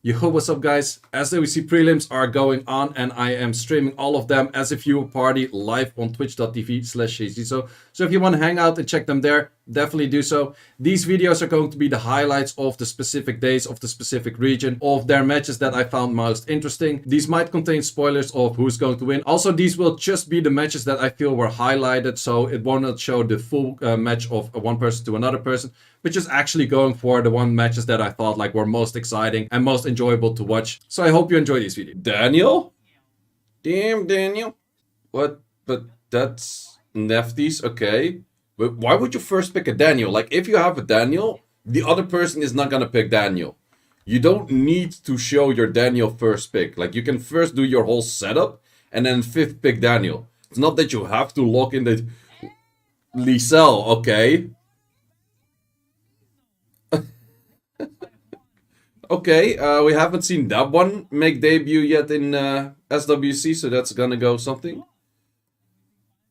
Yo, what's up guys? SWC prelims are going on and I am streaming all of them as a viewer party live on twitch.tv/Seiishizo. So if you want to hang out and check them there, definitely do so. These videos are going to be the highlights of the specific days of the specific region, of their matches that I found most interesting. These might contain spoilers of who's going to win. Also, these will just be the matches that I feel were highlighted, so it will not show the full match of one person to another person, but just actually going for the one matches that I thought like were most exciting and most enjoyable to watch. So I hope you enjoy this video. Daniel? Damn, Daniel. What? But that's Nefties, okay. But why would you first pick a Daniel? Like, if you have a Daniel, the other person is not gonna pick Daniel. You don't need to show your Daniel first pick. Like, you can first do your whole setup and then fifth pick Daniel. It's not that you have to lock in the Lisel, okay. Okay, we haven't seen that one make debut yet in SWC, so that's gonna go something.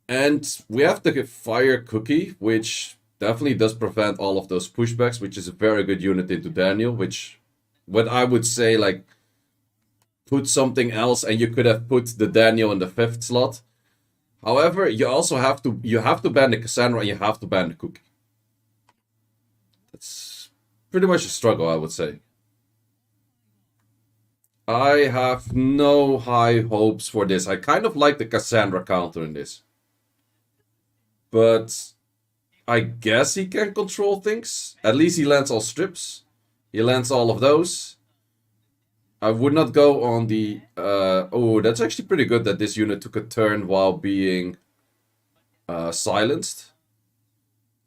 And we have the Fire Cookie, which definitely does prevent all of those pushbacks, which is a very good unit into Daniel, which what I would say, like, put something else and you could have put the Daniel in the 5th slot. However, you also have to ban the Cassandra and you have to ban the Cookie. That's pretty much a struggle, I would say. I have no high hopes for this. I kind of like the Cassandra counter in this. But I guess he can control things. At least he lands all strips. He lands all of those. I would not go on the... oh, that's actually pretty good that this unit took a turn while being silenced.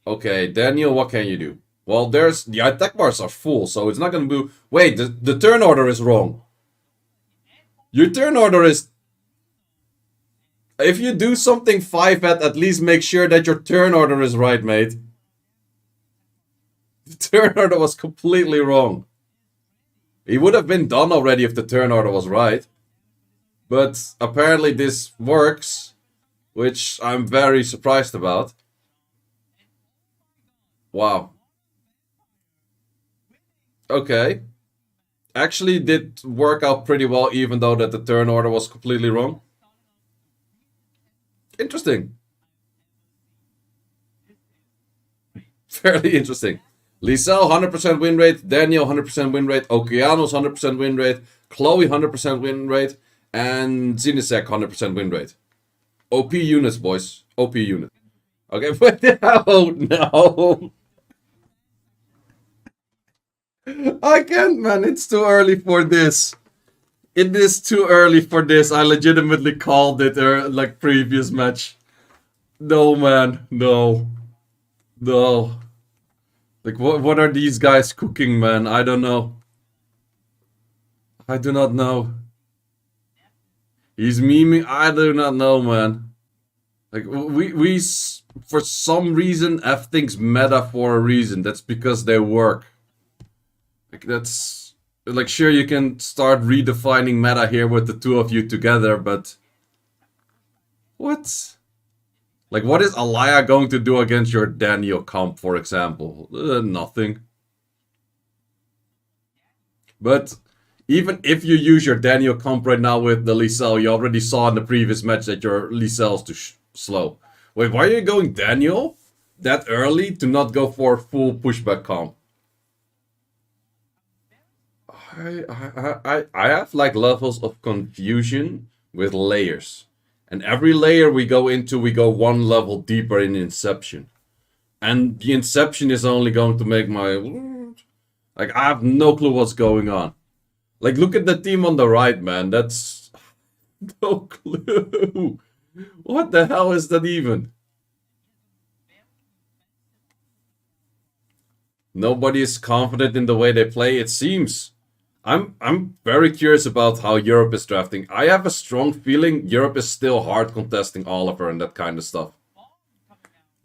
Okay, Daniel, what can you do? Well, there's... the attack bars are full, so it's not going to be... Wait, the turn order is wrong. Your turn order is... If you do something 5-at least make sure that your turn order is right, mate. The turn order was completely wrong. It would have been done already if the turn order was right. But apparently this works, which I'm very surprised about. Wow. Okay. Actually did work out pretty well, even though that the turn order was completely wrong. Interesting. Fairly interesting. Lisel, 100% win rate. Daniel, 100% win rate. Okeanos, 100% win rate. Chloe, 100% win rate. And Zinisek, 100% win rate. OP units, boys. OP unit. Okay, but oh no. I can't, man. It's too early for this. It is too early for this. I legitimately called it like previous match. No, man. No. No. Like, what are these guys cooking, man? I don't know. I do not know. He's memeing. I do not know, man. Like, we for some reason have things meta for a reason. That's because they work. Like, that's... Like, sure, you can start redefining meta here with the two of you together, but... What? Like, what is Alaya going to do against your Daniel comp, for example? Nothing. But even if you use your Daniel comp right now with the Lisel, you already saw in the previous match that your Lisel's too slow. Wait, why are you going Daniel that early to not go for full pushback comp? I have like levels of confusion with layers. And every layer we go into, we go one level deeper in Inception. And the Inception is only going to make my... Like, I have no clue what's going on. Like, look at the team on the right, man. That's... No clue. What the hell is that even? Nobody is confident in the way they play, it seems. I'm very curious about how Europe is drafting. I have a strong feeling Europe is still hard contesting Oliver and that kind of stuff.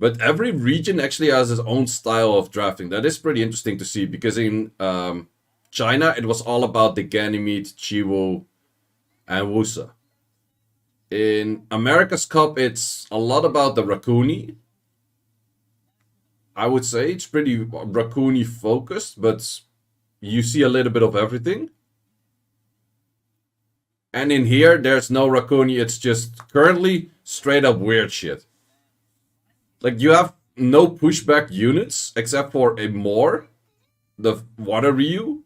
But every region actually has its own style of drafting. That is pretty interesting to see, because in China it was all about the Ganymede, Chiwu, and Wusa. In America's Cup it's a lot about the Raccoony. I would say it's pretty Raccoony focused, but you see a little bit of everything. And in here, there's no Raccoon. It's just currently straight up weird shit. Like, you have no pushback units except for a Moor, the Water Ryu,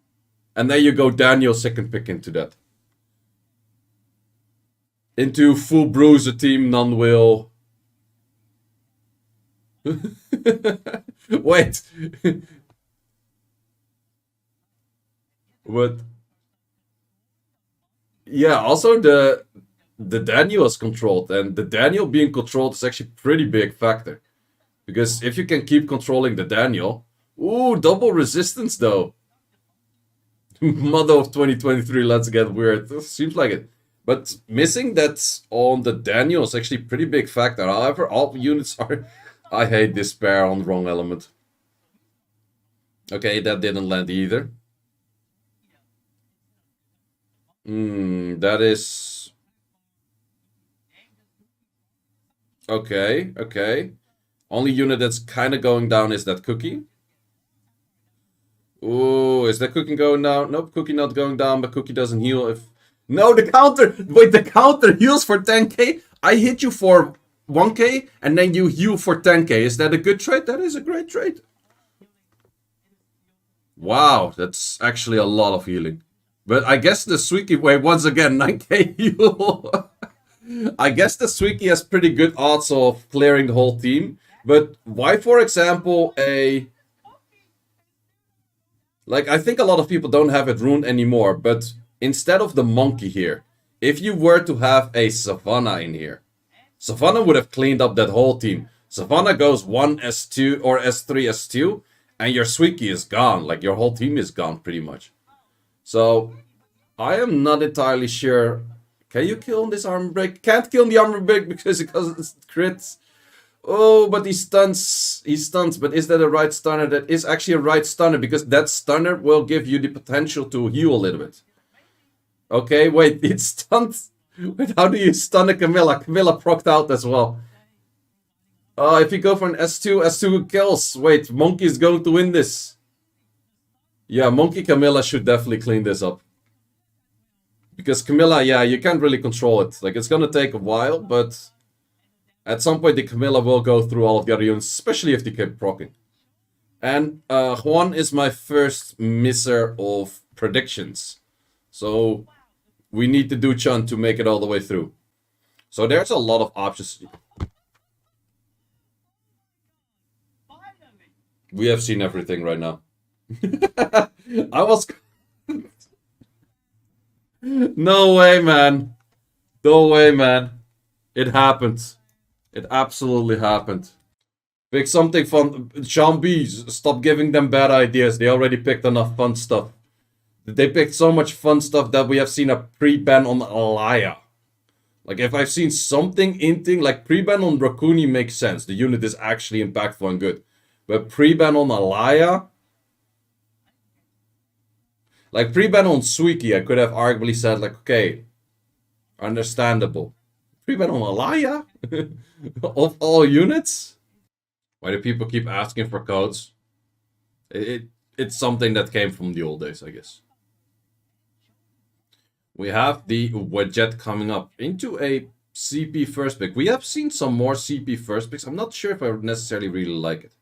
and then you go Daniel second pick into that. Into full bruiser team, none will. Wait. What? Yeah, also the Daniel is controlled, and the Daniel being controlled is actually a pretty big factor. Because if you can keep controlling the Daniel, ooh, double resistance though. Mother of 2023, let's get weird. Seems like it. But missing that on the Daniel is actually a pretty big factor. However, all units are... I hate despair on the wrong element. Okay, that didn't land either. That is... Okay, okay. Only unit that's kind of going down is that Cookie. Ooh, is that Cookie going down? Nope, Cookie not going down, but Cookie doesn't heal if... No, the counter! Wait, the counter heals for 10k? I hit you for 1k, and then you heal for 10k. Is that a good trade? That is a great trade. Wow, that's actually a lot of healing. But I guess the Suiki... Wait, once again, 9k heal. I guess the Suiki has pretty good odds of clearing the whole team. But why, for example, a... Like, I think a lot of people don't have it ruined anymore, but instead of the monkey here, if you were to have a Savannah in here, Savannah would have cleaned up that whole team. Savannah goes 1 S2 or S3 S2, and your Suiki is gone. Like, your whole team is gone, pretty much. So, I am not entirely sure. Can you kill this armor break? Can't kill the armor break because it crits. Oh, but he stuns. He stuns. But is that a right stunner? That is actually a right stunner because that stunner will give you the potential to heal a little bit. Okay, wait. It stuns. Wait, how do you stun a Camilla? Camilla procced out as well. If you go for an S2, S2 kills. Wait, Monkey is going to win this. Yeah, Monkey Camilla should definitely clean this up. Because Camilla, yeah, you can't really control it. Like, it's gonna take a while, but... At some point, the Camilla will go through all of the other units, especially if they keep proccing. And Juan is my first misser of predictions. So, we need to do Chun to make it all the way through. So, there's a lot of options. We have seen everything right now. I was... No way, man. No way, man. It happened. It absolutely happened. Pick something fun. Sean B, stop giving them bad ideas. They already picked enough fun stuff. They picked so much fun stuff that we have seen a pre-ban on Alaya. Like, if I've seen something inting, like pre-ban on Rakuni makes sense. The unit is actually impactful and good. But pre-ban on Alaya... Like, pre-ban on Suiki, I could have arguably said, like, okay, understandable. Pre-ban on Alaya? Of all units? Why do people keep asking for codes? It's something that came from the old days, I guess. We have the Wedget coming up into a CP first pick. We have seen some more CP first picks. I'm not sure if I necessarily really like it.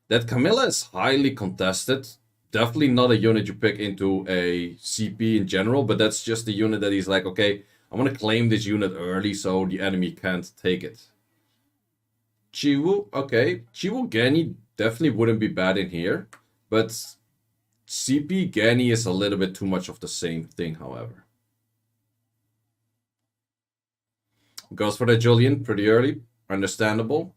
That Camilla is highly contested. Definitely not a unit you pick into a CP in general, but that's just a unit that he's like, okay, I'm gonna claim this unit early so the enemy can't take it. Chiwu, okay. Chiwu Geni definitely wouldn't be bad in here, but CP Geni is a little bit too much of the same thing, however. Goes for the Julian pretty early, understandable.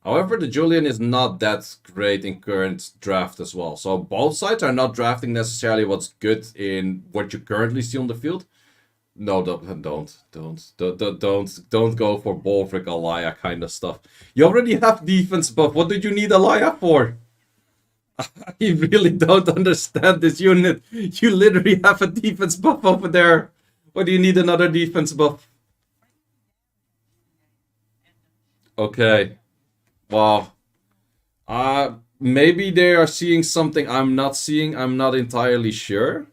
However, the Julian is not that great in current draft as well. So both sides are not drafting necessarily what's good in what you currently see on the field. No, don't go for Bolfric Alaya kind of stuff. You already have defense buff. What did you need Alaya for? I really don't understand this unit. You literally have a defense buff over there. Why do you need another defense buff? Okay. Wow. Maybe they are seeing something I'm not seeing. I'm not entirely sure.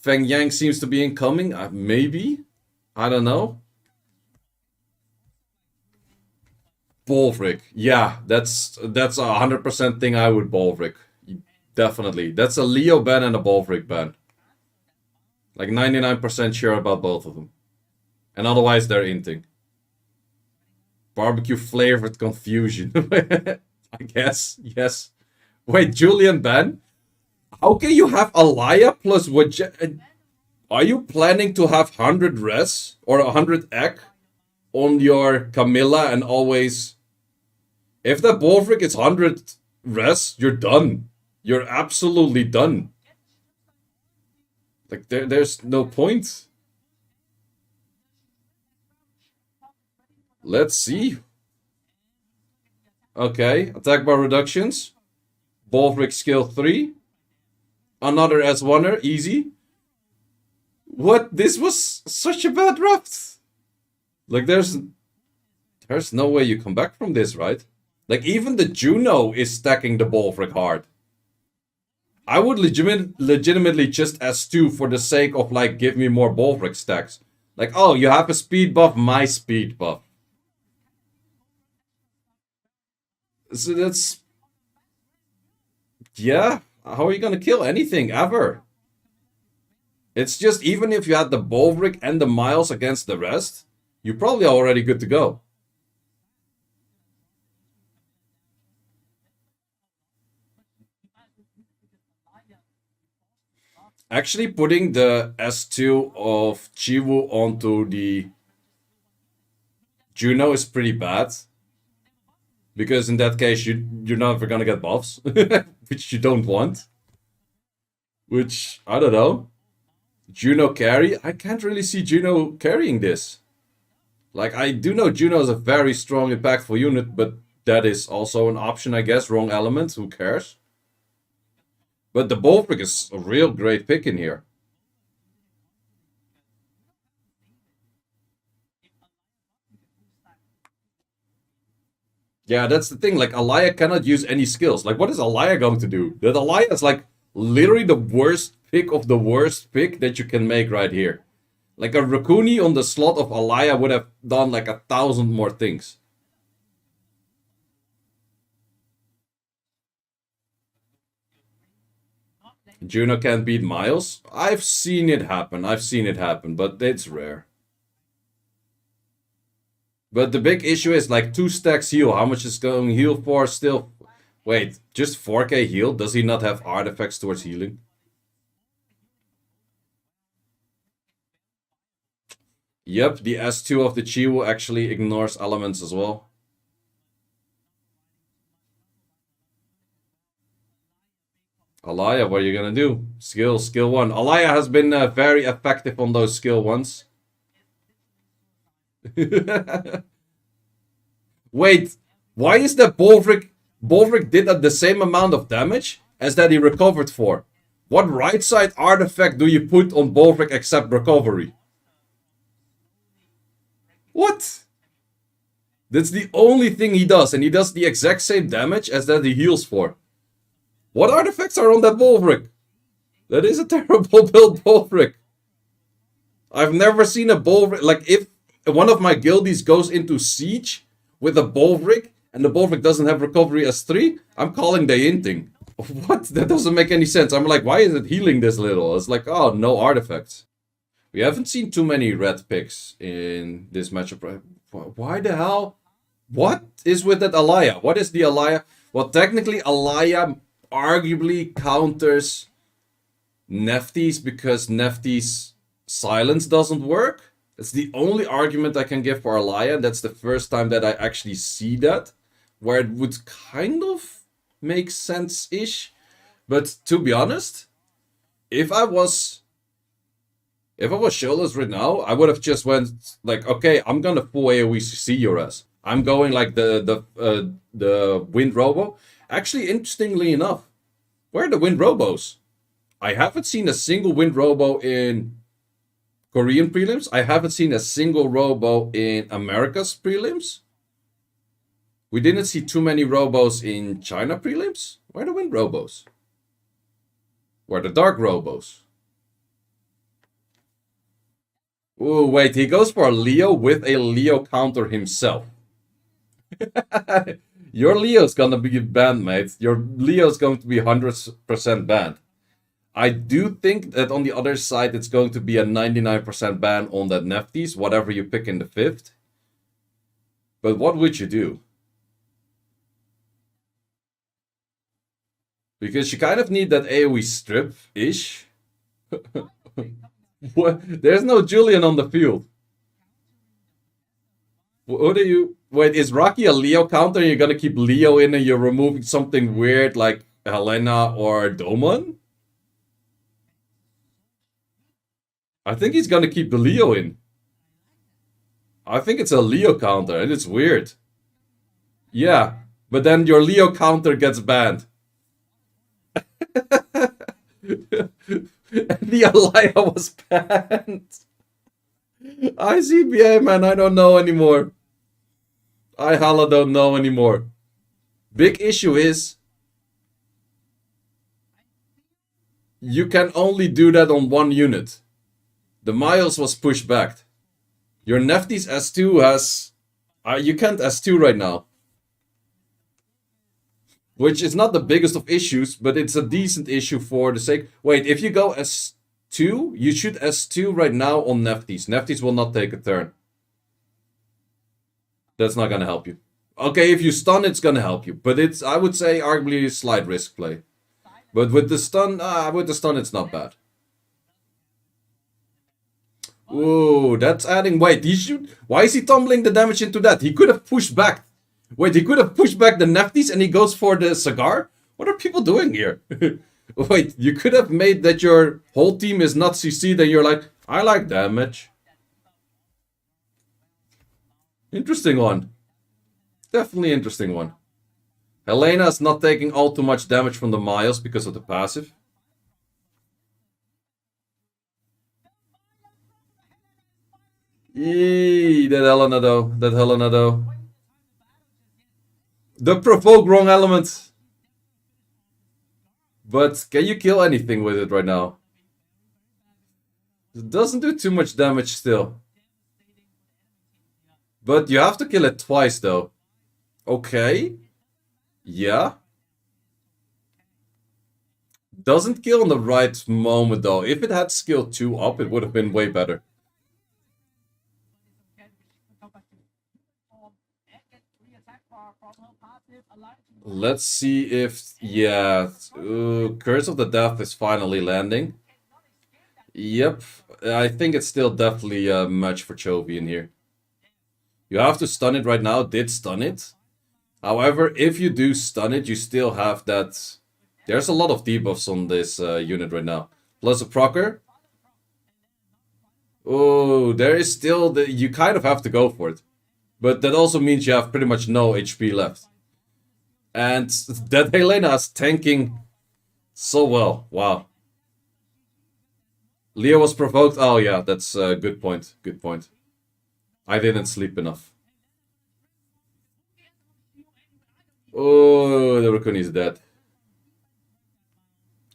Feng Yang seems to be incoming. Maybe. I don't know. Bolvrik. Yeah, that's a 100% thing I would Bolvrik. Definitely. That's a Leo ban and a Bolvrik ban. Like 99% sure about both of them. And otherwise they're inting. Barbecue flavored confusion. I guess. Yes. Wait, Julian ban? How can you have Alaya plus what? Are you planning to have 100 res or 100 egg on your Camilla and always? If that Bolvrik is 100 res, you're done. You're absolutely done. Like there's no point. Let's see. Okay, attack bar reductions. Bolvrik skill 3. Another S1er, easy. What? This was such a bad draft. Like there's no way you come back from this, right? Like even the Juno is stacking the Bolvrik hard. I would legitimately just S2 for the sake of like give me more Bolvrik stacks. Like, oh, you have a speed buff, my speed buff. So that's... Yeah, how are you gonna kill anything, ever? It's just, even if you had the Bolvrik and the Miles against the rest, you're probably already good to go. Actually, putting the S2 of Chiwu onto the Juno is pretty bad. Because in that case, you're never gonna get buffs. Which you don't want. Which, I don't know. Juno carry? I can't really see Juno carrying this. Like, I do know Juno is a very strong, impactful unit, but that is also an option, I guess. Wrong element, who cares? But the Bolvrik is a real great pick in here. Yeah, that's the thing. Like, Alaya cannot use any skills. Like, what is Alaya going to do? That Alaya is, like, literally the worst pick of the worst pick that you can make right here. Like, a Rakuni on the slot of Alaya would have done, like, 1,000 more things. Juno can't beat Miles? I've seen it happen. But it's rare. But the big issue is like 2 stacks heal. How much is going heal for still? Wait, just 4k heal? Does he not have artifacts towards healing? Yep, the S2 of the Chiwu actually ignores elements as well. Alaya, what are you gonna do? Skill 1. Alaya has been very effective on those skill 1s. Wait, why is that Bolvrik did the same amount of damage as that he recovered for? What right side artifact do you put on Bolvrik except recovery? What? That's the only thing he does, and he does the exact same damage as that he heals for. What artifacts are on that Bolvrik? That is a terrible build Bolvrik. I've never seen a Bolvrik, like if one of my guildies goes into siege with a Bolvrik and the Bolvrik doesn't have recovery as 3, I'm calling the inting. What? That doesn't make any sense. I'm like, why is it healing this little? It's like, oh, no artifacts. We haven't seen too many red picks in this matchup. Why the hell? What is with that Alaya? What is the Alaya? Well, technically, Alaya arguably counters Nefty's because Nefty's silence doesn't work. That's the only argument I can give for Alaya. That's the first time that I actually see that, where it would kind of make sense-ish. But to be honest, if I was Sholas right now, I would have just went like, okay, I'm gonna full AoE see your ass. I'm going like the Wind Robo. Actually, interestingly enough, where are the Wind Robos? I haven't seen a single Wind Robo in Korean prelims. I haven't seen a single Robo in America's prelims. We didn't see too many Robos in China prelims. Where are the Wind Robos? Where are the Dark Robos? Oh, wait, he goes for a Leo with a Leo counter himself. Your Leo's gonna be banned, mate. Your Leo's going to be 100% banned. I do think that on the other side, it's going to be a 99% ban on that Nefties, whatever you pick in the fifth. But what would you do? Because you kind of need that AoE strip-ish. There's no Julian on the field. What do you... Wait, is Rocky a Leo counter and you're gonna keep Leo in and you're removing something weird like Helena or Domon? I think he's gonna keep the Leo in. I think it's a Leo counter and it's weird. Yeah, but then your Leo counter gets banned. The Alaya was banned. ICBA, man, I don't know anymore. I hella don't know anymore. Big issue is you can only do that on one unit. The Miles was pushed back. Your Nefty's S2 has... you can't S2 right now. Which is not the biggest of issues, but it's a decent issue for the sake... Wait, if you go S2, you should S2 right now on Nefty's. Nefty's will not take a turn. That's not gonna help you. Okay, if you stun, it's gonna help you. But it's, I would say, arguably a slight risk play. But with the stun, it's not bad. Ooh, that's adding... Wait, he should... Why is he tumbling the damage into that? He could have pushed back. Wait, he could have pushed back the Nefties and he goes for the cigar? What are people doing here? Wait, you could have made that your whole team is not CC, then you're like, I like damage. Interesting one. Definitely interesting one. Helena's not taking all too much damage from the Miles because of the passive. Eee, that Helena though. That Helena though. The provoke wrong element. But can you kill anything with it right now? It doesn't do too much damage still. But you have to kill it twice though. Okay. Yeah. Doesn't kill in the right moment though. If it had skill 2 up, it would have been way better. Let's see if... Yeah. Curse of the Death is finally landing. Yep. I think it's still definitely a match for Chovy in here. You have to stun it right now. Did stun it. However, if you do stun it, you still have that... There's a lot of debuffs on this unit right now. Plus a procer. Oh, there is still... You kind of have to go for it. But that also means you have pretty much no HP left. And that Helena is tanking so well. Wow. Leo was provoked. Oh yeah, that's a good point. Good point. I didn't sleep enough. Oh, the Raccoon is dead.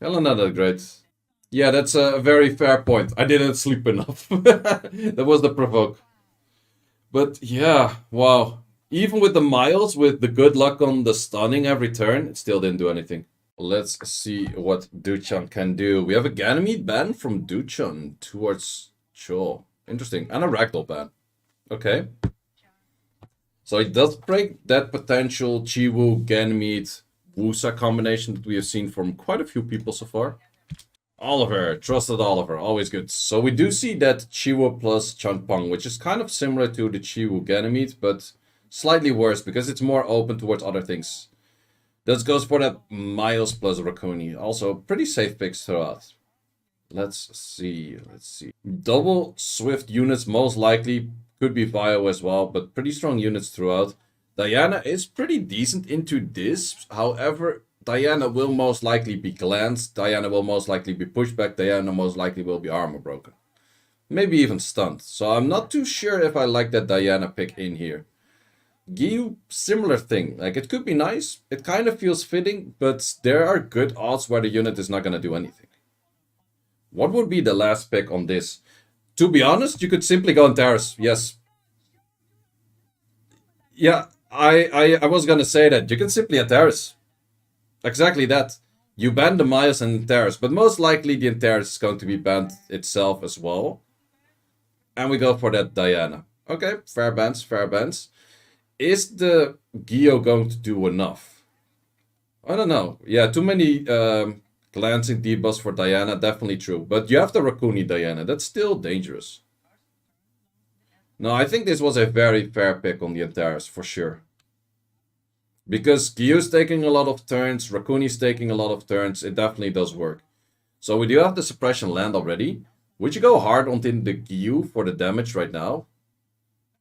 Helena, not great. Yeah, that's a very fair point. I didn't sleep enough. That was the provoke. But yeah, wow. Even with the Miles, with the good luck on the stunning every turn, it still didn't do anything. Let's see what Duchan can do. We have a Ganymede ban from Duchan towards Cho. Interesting. And a Ragdoll ban. Okay. So it does break that potential Chiwu, Ganymede, Wusa combination that we have seen from quite a few people so far. Oliver, trusted Oliver, always good. So we do see that Chiwu plus Changpeng, which is kind of similar to the Chiwu Ganymede, but slightly worse because it's more open towards other things. This goes for that Miles plus Raccoon. Also, pretty safe picks throughout. Let's see. Double Swift units most likely. Could be Bio as well, but pretty strong units throughout. Diana is pretty decent into this. However, Diana will most likely be glanced. Diana will most likely be pushed back. Diana most likely will be armor broken. Maybe even stunned. So I'm not too sure if I like that Diana pick in here. Gyu, similar thing. Like, it could be nice. It kind of feels fitting, but there are good odds where the unit is not going to do anything. What would be the last pick on this? To be honest, you could simply go on terrace. Yes. Yeah, I was gonna say that. You can simply on terrace. Exactly that. You ban the Mayas and terrace, but most likely the terrace is going to be banned itself as well. And we go for that Diana. Okay, fair bans, fair bans. Is the Geo going to do enough? I don't know. Yeah, too many glancing debuffs for Diana, definitely true. But you have the Rakuni Diana, that's still dangerous. No, I think this was a very fair pick on the Antares, for sure. Because Gyu's taking a lot of turns, Rakuni's taking a lot of turns, it definitely does work. So we do have the suppression land already. Would you go hard onto the Gyu for the damage right now?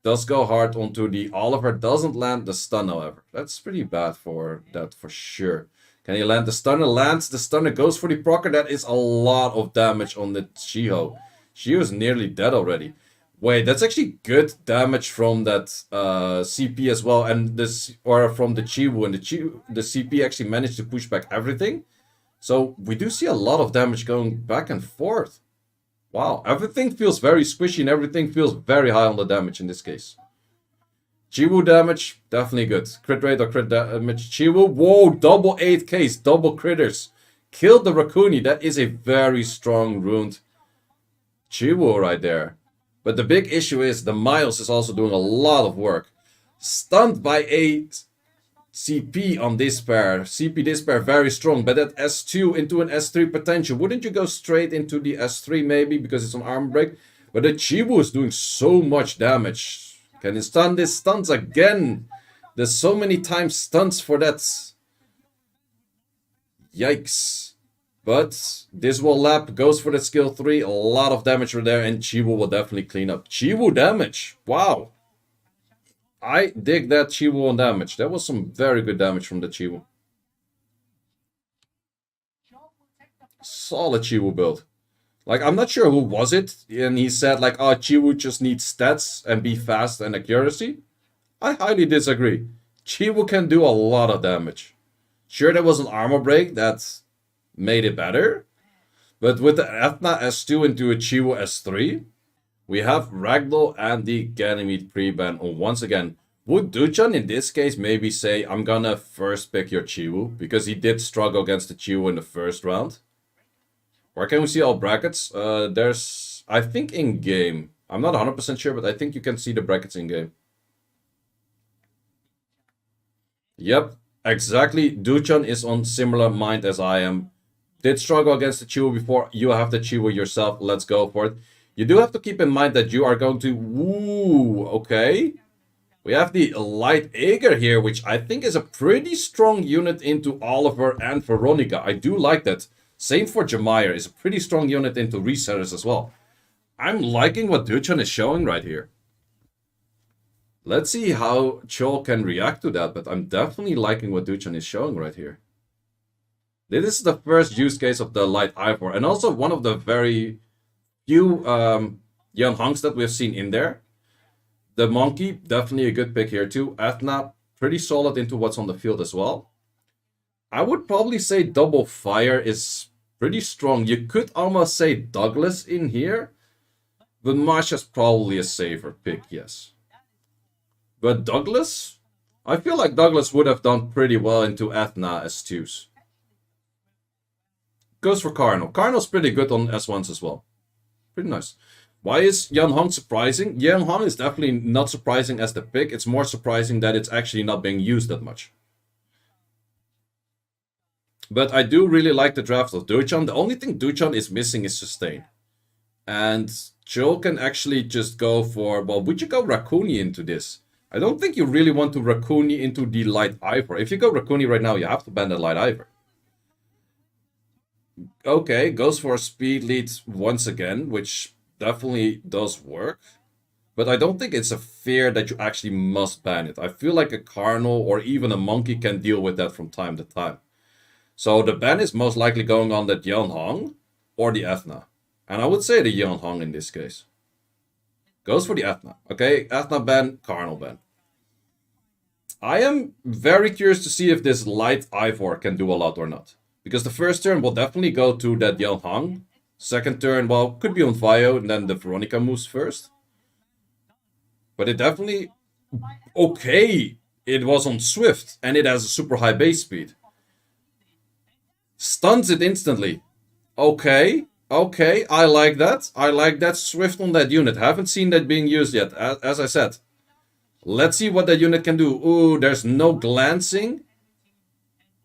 Does go hard onto the Oliver, doesn't land the stun however. That's pretty bad for that for sure. Can he land the stunner? Lands the stunner, goes for the procker. That is a lot of damage on the Shiho. Shiho is nearly dead already. Wait, that's actually good damage from that CP as well, and this or from the Chiwu, and the CP actually managed to push back everything. So we do see a lot of damage going back and forth. Wow, everything feels very squishy and everything feels very high on the damage in this case. Chiwu damage, definitely good. Crit rate or crit damage. Chiwu, whoa, double 8Ks, double critters. Killed the Rakuni, that is a very strong ruined Chiwu right there. But the big issue is the Miles is also doing a lot of work. Stunned by a CP on this pair. CP this pair very strong, but that S2 into an S3 potential. Wouldn't you go straight into the S3 maybe because it's an armor break? But the Chibu is doing so much damage. Can he stun this? Stuns again. There's so many times stunts for that. Yikes. But this will lap, goes for the skill 3. A lot of damage right there, and Chibu will definitely clean up. Chibu damage. Wow. I dig that Chiwu on damage. That was some very good damage from the Chiwu. Solid Chiwu build. Like, I'm not sure who was it, and he said, like, oh, Chiwu just needs stats and be fast and accuracy. I highly disagree. Chiwu can do a lot of damage. Sure, there was an armor break that made it better, but with the Ethna S2 into a Chiwu S3, we have Ragdoll and the Ganymede pre-ban once again. Would Duchan in this case maybe say, I'm gonna first pick your Chiwu, because he did struggle against the Chiwu in the first round? Where can we see all brackets? There's, I think in-game. I'm not 100% sure, but I think you can see the brackets in-game. Yep, exactly. Duchan is on similar mind as I am. Did struggle against the Chiwu before. You have the Chiwu yourself. Let's go for it. You do have to keep in mind that you are going to... Woo, okay. We have the Light Aegir here, which I think is a pretty strong unit into Oliver and Veronica. I do like that. Same for Jemire, is a pretty strong unit into Resetters as well. I'm liking what Duchan is showing right here. Let's see how Chol can react to that, but I'm definitely liking what Duchan is showing right here. This is the first use case of the Light Ivor, and also one of the very few Yan Hongs that we've seen in there. The Monkey, definitely a good pick here too. Ethna, pretty solid into what's on the field as well. I would probably say Double Fire is pretty strong. You could almost say Douglas in here, but Masha's probably a safer pick, yes. But Douglas? I feel like Douglas would have done pretty well into Ethna S2s. Goes for Carnal. Carnal's pretty good on S1s as well. Pretty nice. Why is Yan Hong surprising? Yan Hong is definitely not surprising as the pick. It's more surprising that it's actually not being used that much. But I do really like the draft of Duchan. The only thing Duchan is missing is sustain. And Joel can actually just go for... Well, would you go Rakuni into this? I don't think you really want to Rakuni into the Light Ivor. If you go Rakuni right now, you have to ban the Light Ivor. Okay, goes for a speed lead once again, which definitely does work. But I don't think it's a fear that you actually must ban it. I feel like a Carnal or even a Monkey can deal with that from time to time. So the ban is most likely going on the Yeonhong or the Ethna. And I would say the Yeonhong in this case. Goes for the Ethna. Okay, Ethna ban, Carnal ban. I am very curious to see if this Light Ivor can do a lot or not. Because the first turn will definitely go to that Yeonhong. Second turn, well, could be on Vio, and then the Veronica moves first. But it definitely... Okay, it was on Swift, and it has a super high base speed. Stuns it instantly. Okay, okay, I like that. I like that Swift on that unit. Haven't seen that being used yet, as I said. Let's see what that unit can do. Ooh, there's no glancing.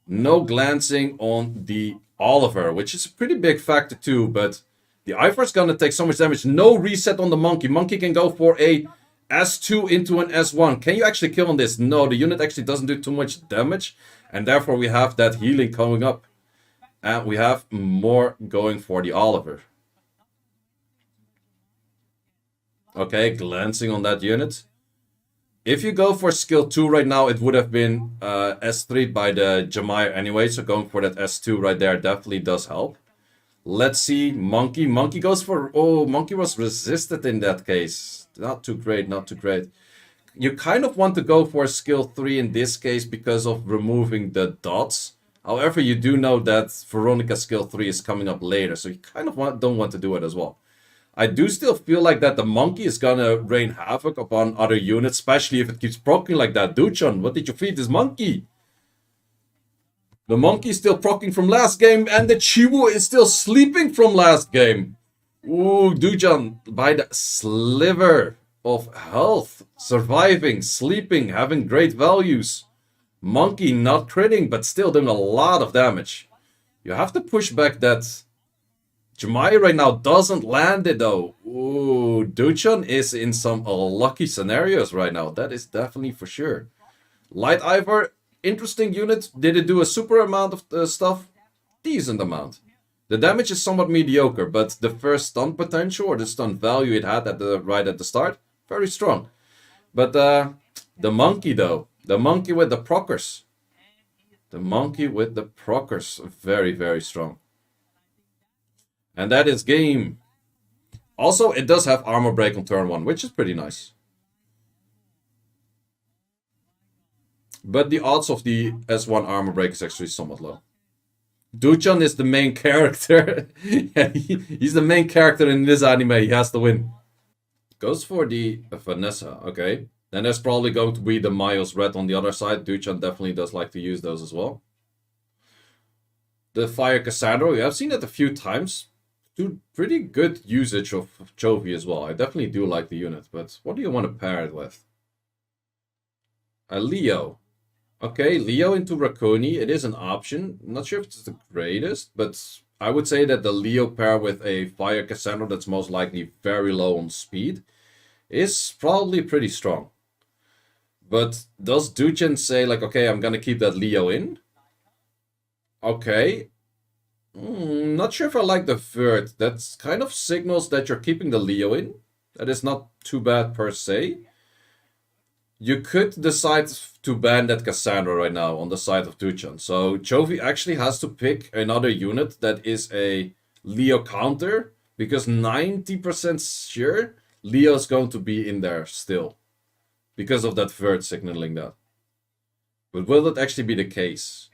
No glancing on the Oliver, which is a pretty big factor too, but the Ivor's gonna take so much damage. No reset on the Monkey. Monkey can go for a S2 into an S1. Can you actually kill on this? No, the unit actually doesn't do too much damage, and therefore we have that healing coming up. And we have more going for the Oliver. Okay, glancing on that unit. If you go for skill 2 right now, it would have been S3 by the Jamire anyway. So going for that S2 right there definitely does help. Let's see, Monkey. Monkey goes for... Oh, Monkey was resisted in that case. Not too great, not too great. You kind of want to go for skill 3 in this case because of removing the dots. However, you do know that Veronica skill 3 is coming up later. So you kind of don't want to do it as well. I do still feel like that the Monkey is gonna rain havoc upon other units, especially if it keeps proccing like that. Duchan, what did you feed this Monkey? The Monkey is still proccing from last game, and the Chiwu is still sleeping from last game. Ooh, Duchan, by the sliver of health, surviving, sleeping, having great values. Monkey not critting, but still doing a lot of damage. You have to push back that... Jamai right now doesn't land it though. Ooh, Duchan is in some lucky scenarios right now. That is definitely for sure. Light Ivor, interesting unit. Did it do a super amount of stuff? Decent amount. The damage is somewhat mediocre, but the first stun potential or the stun value it had at right at the start, very strong. But the Monkey though. The Monkey with the proccers. The Monkey with the proccers. Very, very strong. And that is game. Also, it does have armor break on turn 1, which is pretty nice. But the odds of the S1 armor break is actually somewhat low. Duchan is the main character. Yeah, he's the main character in this anime. He has to win. Goes for the Vanessa. Okay. Then there's probably going to be the Miles Red on the other side. Duchan definitely does like to use those as well. The Fire Cassandra. We have seen it a few times. Do pretty good usage of Chovy as well. I definitely do like the unit, but what do you want to pair it with? A Leo. Okay, Leo into Raccoon. It is an option. I'm not sure if it's the greatest, but I would say that the Leo pair with a Fire Cassandra that's most likely very low on speed is probably pretty strong. But does Duchan say like, okay, I'm gonna keep that Leo in? Okay. Not sure if I like the Vert. That kind of signals that you're keeping the Leo in. That is not too bad per se. You could decide to ban that Cassandra right now on the side of Duchan. So Chovy actually has to pick another unit that is a Leo counter. Because 90% sure Leo is going to be in there still. Because of that Vert signaling that. But will it actually be the case?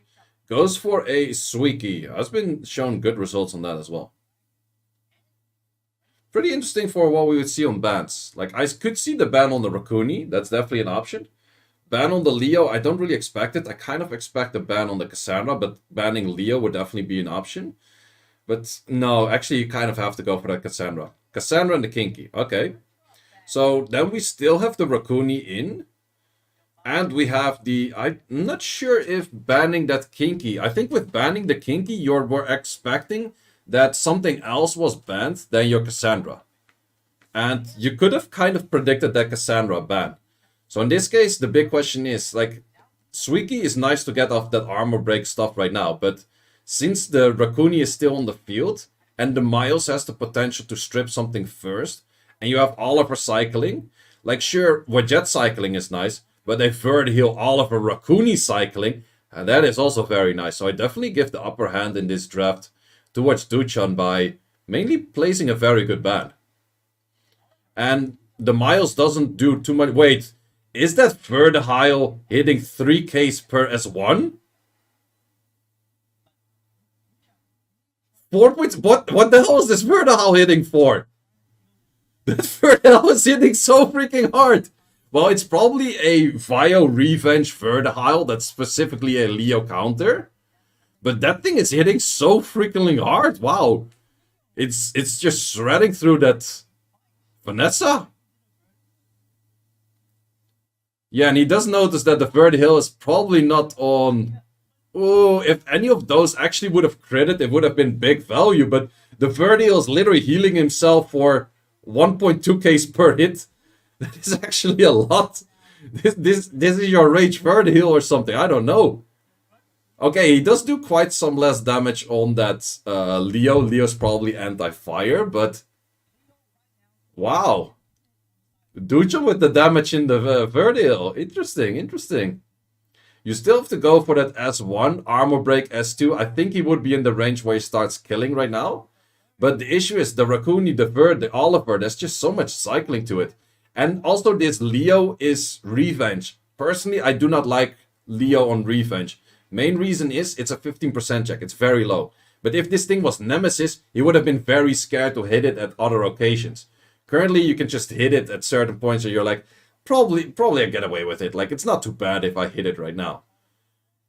Goes for a Suiki. Has been shown good results on that as well. Pretty interesting for what we would see on bans. Like, I could see the ban on the Raccoon. That's definitely an option. Ban on the Leo, I don't really expect it. I kind of expect a ban on the Cassandra, but banning Leo would definitely be an option. But no, actually you kind of have to go for that Cassandra. Cassandra and the Kinky. Okay. So then we still have the Raccoon in. And we have the... I'm not sure if banning that Kinky... I think with banning the Kinky, you were expecting that something else was banned than your Cassandra. And you could have kind of predicted that Cassandra ban. So in this case, the big question is, like... Suiki is nice to get off that armor break stuff right now, but... Since the Raccoon is still on the field, and the Miles has the potential to strip something first, and you have Oliver cycling... Like, sure, Wajet cycling is nice... But a Vert heal Oliver Raccoon cycling, and that is also very nice. So I definitely give the upper hand in this draft towards Duchan by mainly placing a very good ban. And the Miles doesn't do too much. Wait, is that Vert heal hitting 3Ks per S1? 4 points. What the hell is this Vertihal hitting for? That Vertihal is hitting so freaking hard. Well, it's probably a Vio Revenge Vertihal that's specifically a Leo counter. But that thing is hitting so freaking hard. Wow. It's just shredding through that Vanessa. Yeah, and he does notice that the Vertihal is probably not on. Oh, if any of those actually would have critted, it would have been big value. But the Vertihal is literally healing himself for 1.2k per hit. That is actually a lot. This is your Rage Vertihal or something. I don't know. Okay, he does do quite some less damage on that Leo. Leo's probably anti-fire, but wow. Duchan with the damage in the Vertihal. Interesting, interesting. You still have to go for that S1, Armor Break S2. I think he would be in the range where he starts killing right now. But the issue is the Raccoon, the Vert, the Oliver, there's just so much cycling to it. And also this Leo is Revenge. Personally, I do not like Leo on Revenge. Main reason is it's a 15% check. It's very low. But if this thing was Nemesis, he would have been very scared to hit it at other occasions. Currently, you can just hit it at certain points where you're like, probably I get away with it. Like, it's not too bad if I hit it right now.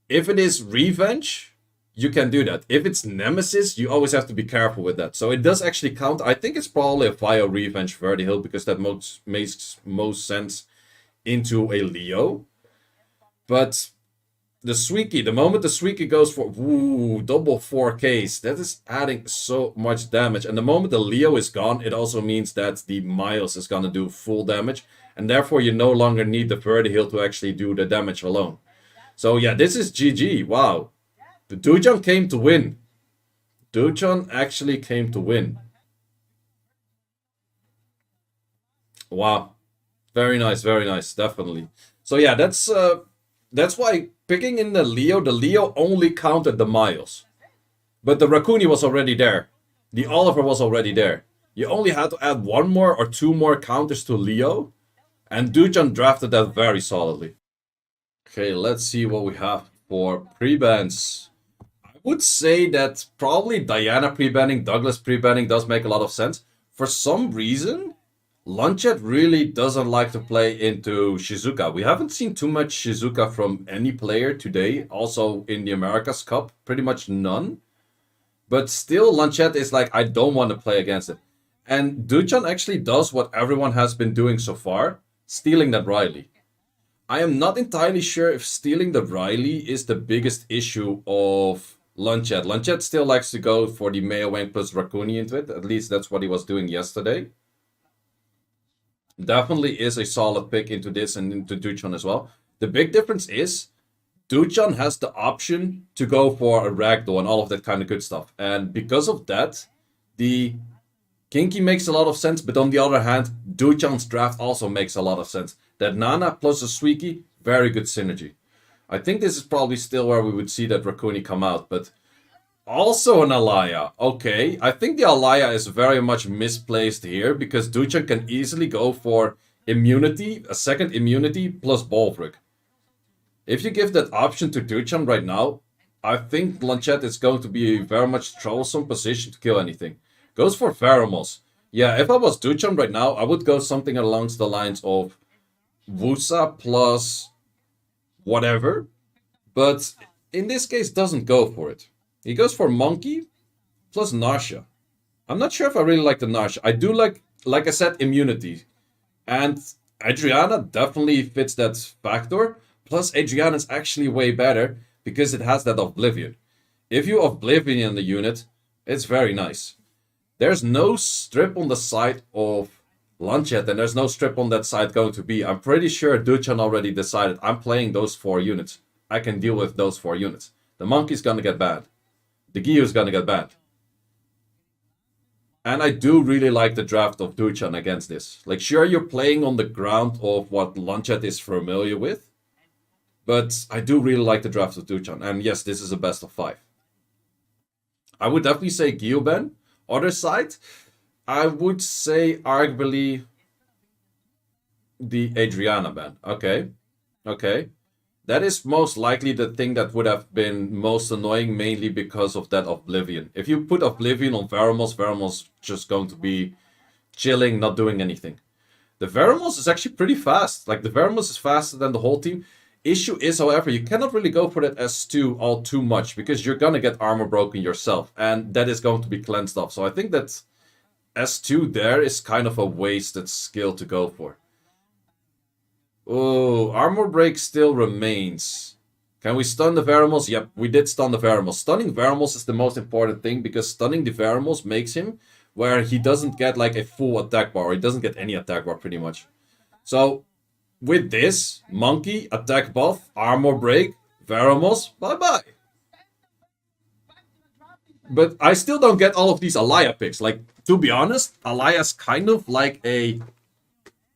If it is Revenge, you can do that. If it's Nemesis, you always have to be careful with that. So it does actually count. I think it's probably a Vio Revenge Vertihal because that makes most sense into a Leo. But the Suiki, the moment the Suiki goes for double 4Ks, that is adding so much damage. And the moment the Leo is gone, it also means that the Miles is gonna do full damage. And therefore you no longer need the Vertihal to actually do the damage alone. So yeah, this is GG. Wow. The Duchan came to win. Duchan actually came to win. Wow. Very nice, definitely. So yeah, that's why picking in the Leo only counted the Miles. But the Raccoon was already there. The Oliver was already there. You only had to add one more or two more counters to Leo. And Duchan drafted that very solidly. Okay, let's see what we have for pre-bans. I would say that probably Diana pre-banning, Douglas pre-banning does make a lot of sense. For some reason, Lunchet really doesn't like to play into Shizuka. We haven't seen too much Shizuka from any player today. Also in the America's Cup, pretty much none. But still, Lunchet is like, I don't want to play against it. And Duchan actually does what everyone has been doing so far, stealing that Riley. I am not entirely sure if stealing the Riley is the biggest issue of Lunchet. Lunchet still likes to go for the Mayo Wang plus Raccoon into it. At least that's what he was doing yesterday. Definitely is a solid pick into this and into Duchan as well. The big difference is Duchan has the option to go for a Ragdoll and all of that kind of good stuff. And because of that, the Kinky makes a lot of sense. But on the other hand, Duchan's draft also makes a lot of sense. That Nana plus a Suiki, very good synergy. I think this is probably still where we would see that Raccoon come out. But also an Alaya. Okay, I think the Alaya is very much misplaced here because Duchan can easily go for immunity, a second immunity plus Bolvric. If you give that option to Duchan right now, I think Lunchet is going to be a very much troublesome position to kill anything. Goes for Pheromos. Yeah, if I was Duchan right now, I would go something along the lines of Wusa plus whatever. But in this case, doesn't go for it. He goes for Monkey plus Narsha. I'm not sure if I really like the Narsha. I do like I said, immunity. And Adriana definitely fits that factor. Plus, Adriana's actually way better because it has that Oblivion. If you Oblivion the unit, it's very nice. There's no strip on the side of Lunchet, and there's no strip on that side going to be. I'm pretty sure Duchan already decided, I'm playing those 4 units. I can deal with those 4 units. The Monkey's gonna get banned. The Gyu's gonna get banned. And I do really like the draft of Duchan against this. Like, sure, you're playing on the ground of what Lunchet is familiar with. But I do really like the draft of Duchan. And yes, this is a best of 5. I would definitely say Gyu ban. Other side, I would say arguably the Adriana ban. Okay. That is most likely the thing that would have been most annoying, mainly because of that Oblivion. If you put Oblivion on Veramos, Veramos just going to be chilling, not doing anything. The Veramos is actually pretty fast. Like, the Veramos is faster than the whole team. Issue is, however, you cannot really go for that S2 all too much, because you're gonna get armor broken yourself, and that is going to be cleansed off. So I think that S2 there is kind of a wasted skill to go for. Oh, armor break still remains. Can we stun the Veramos? Yep, we did stun the Veramos. Stunning Veramos is the most important thing, because stunning the Veramos makes him where he doesn't get like a full attack bar, or he doesn't get any attack bar pretty much. So with this, Monkey, attack buff, armor break, Veramos, bye-bye. But I still don't get all of these Alaya picks. Like, to be honest, Alaya's kind of like a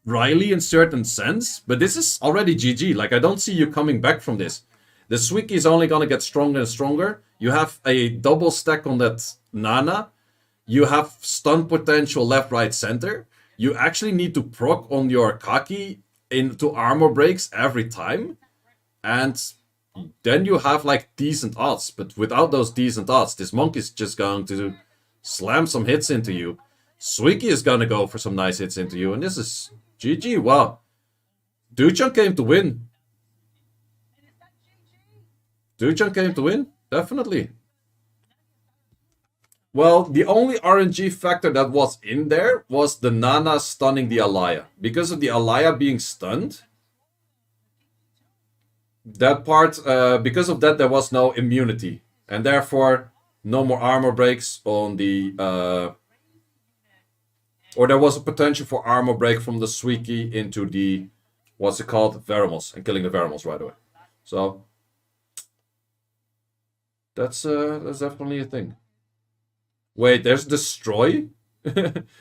Riley in certain sense, but this is already GG. Like, I don't see you coming back from this. The Suiki is only gonna get stronger and stronger. You have a double stack on that Nana. You have stun potential left, right, center. You actually need to proc on your Kaki into armor breaks every time. And then you have like decent odds. But without those decent odds, this Monkey is just going to slam some hits into you. Suiki is gonna go for some nice hits into you. And this is GG. Wow. Duchan came to win. Duchan came to win? Definitely. Well, the only RNG factor that was in there was the Nana stunning the Alaya. Because of the Alaya being stunned, that part, because of that, there was no immunity. And therefore, no more armor breaks on the... or there was a potential for armor break from the Suiki into the... what's it called? Veramos. And killing the Veramos right away. So... That's definitely a thing. Wait, there's Destroy?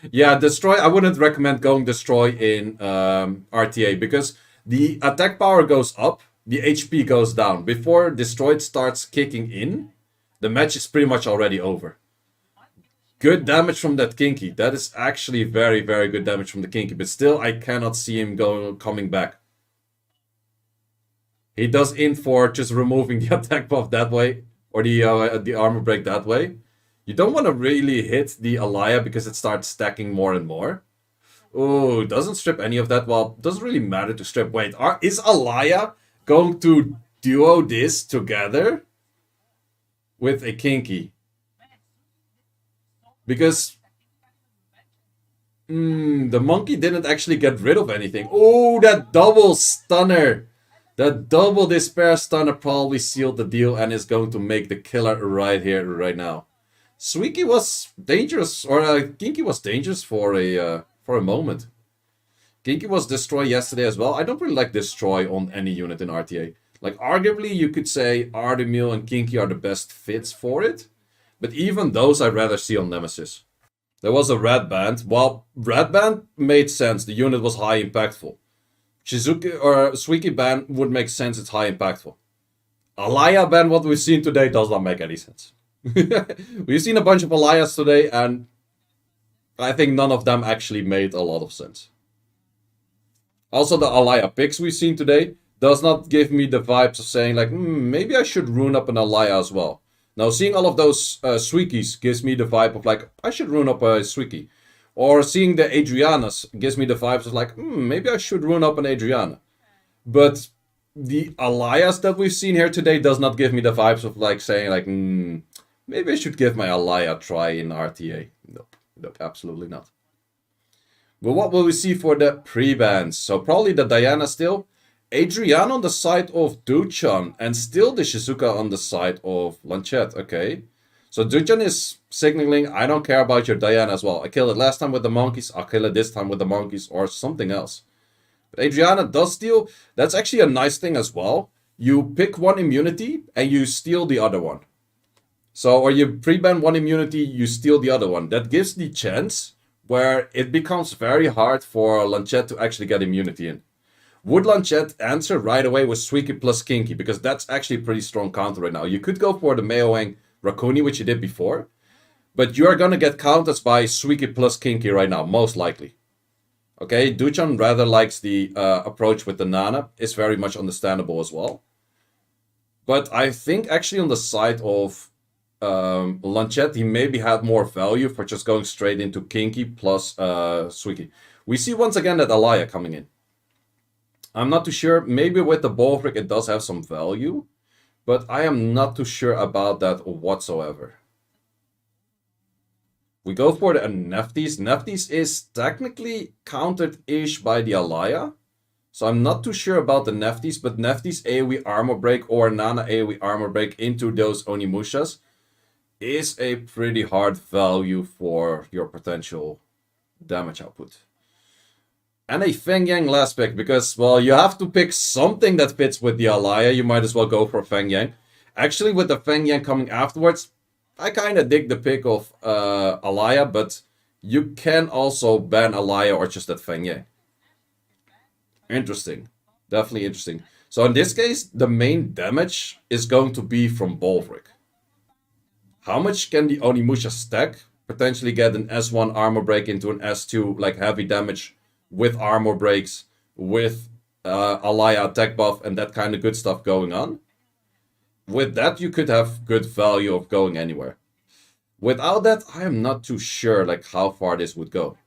Yeah, Destroy. I wouldn't recommend going Destroy in RTA, because the attack power goes up, the HP goes down. Before Destroyed starts kicking in, the match is pretty much already over. Good damage from that Kinky. That is actually very, very good damage from the Kinky. But still, I cannot see him coming back. He does in for just removing the attack buff that way. Or the armor break that way. You don't want to really hit the Alaya because it starts stacking more and more. Oh, doesn't strip any of that. Well, doesn't really matter to strip. Wait, is Alaya going to duo this together with a Kinky? Because the Monkey didn't actually get rid of anything. Oh, that double stunner. That double despair stunner probably sealed the deal and is going to make the killer right here, right now. Suiki was dangerous, or Kinky was dangerous for a moment. Kinky was Destroy yesterday as well. I don't really like Destroy on any unit in RTA. Like, arguably, you could say Artemil and Kinky are the best fits for it. But even those I'd rather see on Nemesis. There was a Red Band. Well, Red Band made sense. The unit was high impactful. Shizuki or Suiki ban would make sense, it's high impactful. Alaya ban, what we've seen today, does not make any sense. We've seen a bunch of Alayas today, and I think none of them actually made a lot of sense. Also, the Alaya picks we've seen today does not give me the vibes of saying like, maybe I should rune up an Alaya as well. Now, seeing all of those Suikis gives me the vibe of like, I should rune up a Suiki. Or seeing the Adrianas gives me the vibes of like, maybe I should rune up an Adriana. But the Alayas that we've seen here today does not give me the vibes of like saying like, maybe I should give my Alaya a try in RTA. Nope, absolutely not. But what will we see for the pre-bans? So probably the Diana still. Adriana on the side of Duchan, and still the Shizuka on the side of Lanchette. Okay. So Duchan is signaling, I don't care about your Diana as well. I killed it last time with the monkeys, I'll kill it this time with the monkeys, or something else. But Adriana does steal. That's actually a nice thing as well. You pick one immunity, and you steal the other one. So, or you pre-ban one immunity, you steal the other one. That gives the chance where it becomes very hard for Lanchette to actually get immunity in. Would Lanchette answer right away with Suiki plus Kinky? Because that's actually a pretty strong counter right now. You could go for the Meowang Rakuni, which you did before. But you are going to get counters by Suiki plus Kinky right now, most likely. Okay, Duchan rather likes the approach with the Nana. It's very much understandable as well. But I think actually on the side of Lanchet, he maybe had more value for just going straight into Kinky plus Suiki. We see once again that Alaya coming in. I'm not too sure. Maybe with the Bolvik it does have some value, but I am not too sure about that whatsoever. We go for the Nephthys. Nephthys is technically countered-ish by the Alaya. So I'm not too sure about the Nephthys, but Nephthys AoE Armor Break or Nana AoE Armor Break into those Onimushas is a pretty hard value for your potential damage output. And a Feng Yang last pick, because, well, you have to pick something that fits with the Alaya. You might as well go for Feng Yang. Actually, with the Feng Yang coming afterwards, I kind of dig the pick of Alaya, but you can also ban Alaya or just that Feng Yang. Interesting. Definitely interesting. So in this case, the main damage is going to be from Bolvik. How much can the Onimusha stack? Potentially get an S1 armor break into an S2, like heavy damage with armor breaks, with Alaya attack buff, and that kind of good stuff going on. With that, you could have good value of going anywhere. Without that, I am not too sure like how far this would go.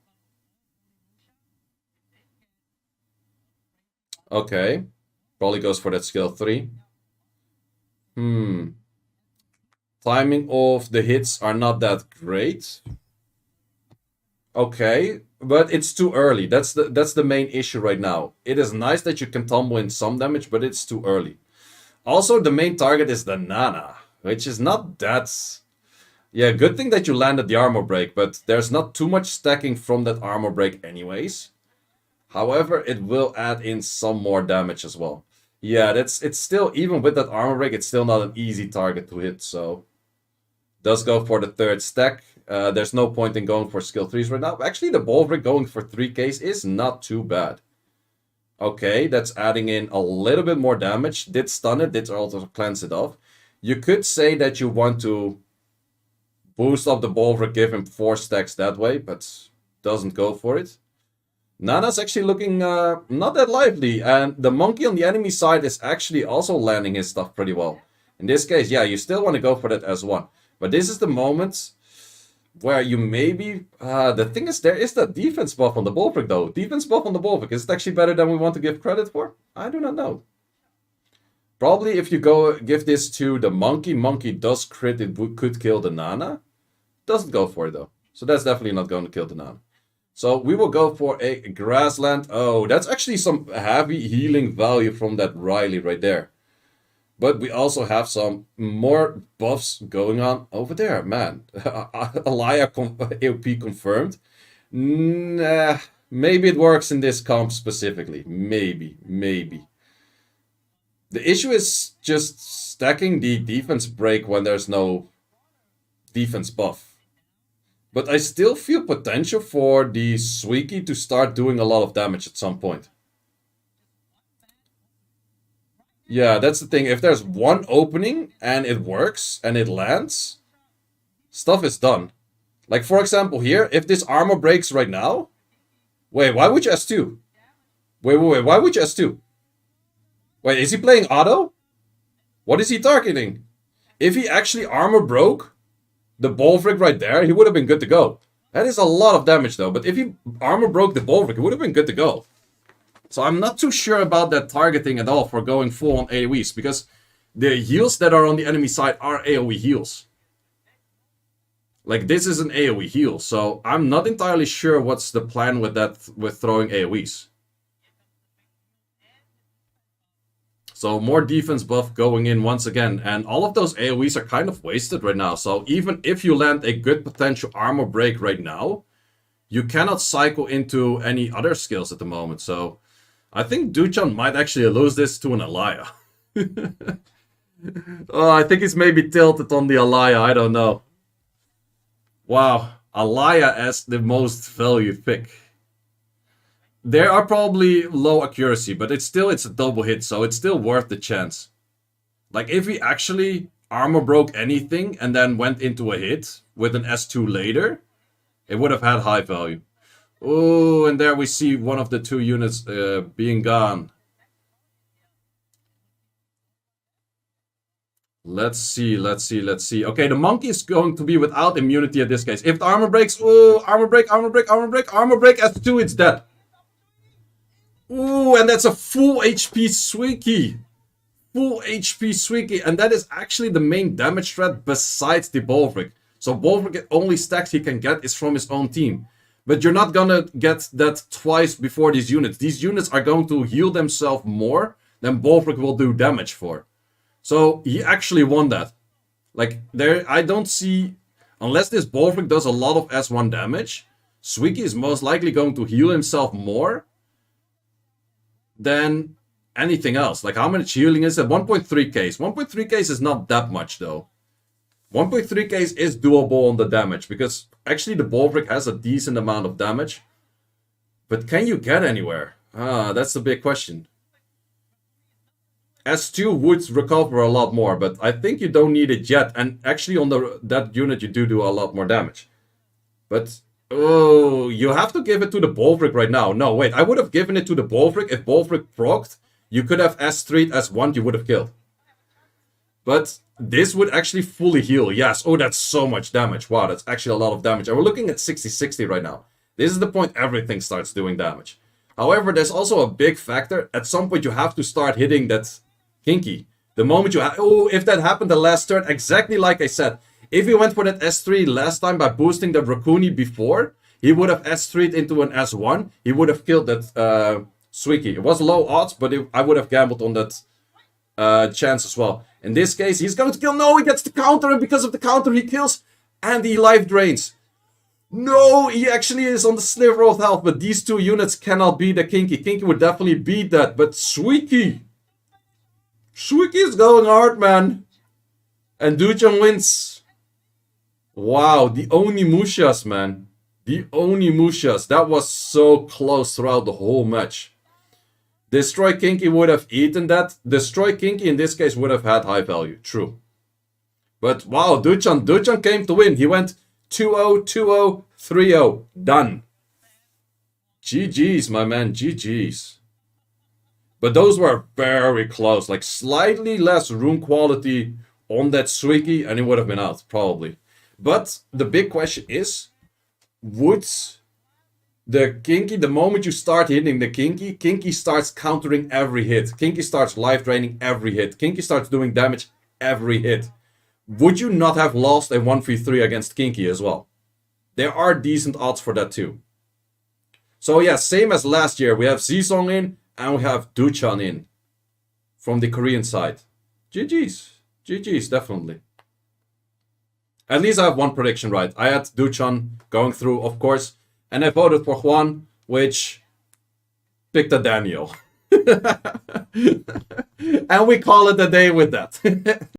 Okay. Probably goes for that skill 3. Timing of the hits are not that great. Okay, but it's too early. That's the main issue right now. It is nice that you can tumble in some damage, but it's too early. Also, the main target is the Nana, which is not that... Yeah, good thing that you landed the armor break, but there's not too much stacking from that armor break anyways. However, it will add in some more damage as well. Yeah, it's still, even with that armor break, it's still not an easy target to hit, so... Does go for the third stack. There's no point in going for skill 3s right now. Actually, the Bolvik going for 3Ks is not too bad. Okay, that's adding in a little bit more damage. Did stun it, did also cleanse it off. You could say that you want to boost up the Bolvik, give him 4 stacks that way, but doesn't go for it. Nana's actually looking not that lively, and the monkey on the enemy side is actually also landing his stuff pretty well. In this case, yeah, you still want to go for that S1. But this is the moment where you maybe... the thing is, there is that defense buff on the Bolvik, though. Defense buff on the Bolvik, is it actually better than we want to give credit for? I do not know. Probably if you go give this to the monkey, monkey does crit, it could kill the Nana. Doesn't go for it, though. So that's definitely not going to kill the Nana. So we will go for a grassland. Oh, that's actually some heavy healing value from that Riley right there. But we also have some more buffs going on over there, man. Alaya AOP confirmed. Nah, maybe it works in this comp specifically. Maybe. The issue is just stacking the defense break when there's no defense buff. But I still feel potential for the Suiki to start doing a lot of damage at some point. Yeah, that's the thing. If there's one opening and it works and it lands, stuff is done. Like, for example, here, if this armor breaks right now... Wait, why would you S2? Wait, why would you S2? Wait, is he playing auto? What is he targeting? If he actually armor broke the Bolvik right there, he would have been good to go. That is a lot of damage, though. But if he armor broke the Bolvik, it would have been good to go. So I'm not too sure about that targeting at all for going full on AoEs, because the heals that are on the enemy side are AoE heals. Like, this is an AoE heal, so I'm not entirely sure what's the plan with that, with throwing AoEs. So more defense buff going in once again, and all of those AoEs are kind of wasted right now. So even if you land a good potential armor break right now, you cannot cycle into any other skills at the moment, so... I think Duchan might actually lose this to an Alaya. Oh, I think he's maybe tilted on the Alaya, I don't know. Wow, Alaya as the most valued pick. There are probably low accuracy, but it's a double hit, so it's still worth the chance. Like, if he actually armor broke anything and then went into a hit with an S2 later, it would have had high value. Oh, and there we see one of the 2 units being gone. Let's see. Okay, the monkey is going to be without immunity in this case. If the armor breaks, ooh, armor break, S2, it's dead. Ooh, and that's a full HP Suiki. Full HP Suiki, and that is actually the main damage threat besides the Bolvik. So Bolvik, only stacks he can get is from his own team. But you're not gonna get that twice before these units. These units are going to heal themselves more than Bolvik will do damage for. So he actually won that. Like, there, I don't see, unless this Bolvik does a lot of S1 damage, Suiki is most likely going to heal himself more than anything else. Like, how much healing is it? 1.3k. 1.3k is not that much, though. 1.3k is doable on the damage, because actually the Bolvik has a decent amount of damage. But can you get anywhere? That's the big question. S2 would recover a lot more, but I think you don't need it yet. And actually on that unit you do a lot more damage. But, oh, you have to give it to the Bolvik right now. No, wait, I would have given it to the Bolvik. If Bolvik procced, you could have S3'd, S1, you would have killed. But this would actually fully heal. Yes, oh, that's so much damage. Wow, that's actually a lot of damage. And we're looking at 60-60 right now. This is the point everything starts doing damage. However, there's also a big factor. At some point you have to start hitting that Kinky. The moment you have... Oh, if that happened the last turn, exactly like I said. If he went for that S3 last time by boosting the Rakuni before, he would have S3'd into an S1. He would have killed that Suiki. It was low odds, but I would have gambled on that chance as well. In this case, he's going to kill. No, he gets the counter, and because of the counter, he kills. And he life drains. No, he actually is on the sliver of health, but these two units cannot beat the Kinky. Kinky would definitely beat that, but Suiki is going hard, man. And Duchan wins. Wow, the Onimushas, man. The Onimushas. That was so close throughout the whole match. Destroy Kinky would have eaten that. Destroy Kinky in this case would have had high value. True. But wow, Duchan came to win. He went 2-0, 2-0, 3-0. Done. GG's, my man. GG's. But those were very close. Like, slightly less rune quality on that Suiki, and it would have been out, probably. But the big question is, would the Kinky, the moment you start hitting the Kinky, Kinky starts countering every hit. Kinky starts life draining every hit. Kinky starts doing damage every hit. Would you not have lost a 1v3 against Kinky as well? There are decent odds for that too. So yeah, same as last year. We have Zzi-soong in, and we have Duchan in. From the Korean side. GG's. GG's, definitely. At least I have one prediction right. I had Duchan going through, of course. And I voted for Juan, which picked a Daniel. And we call it a day with that.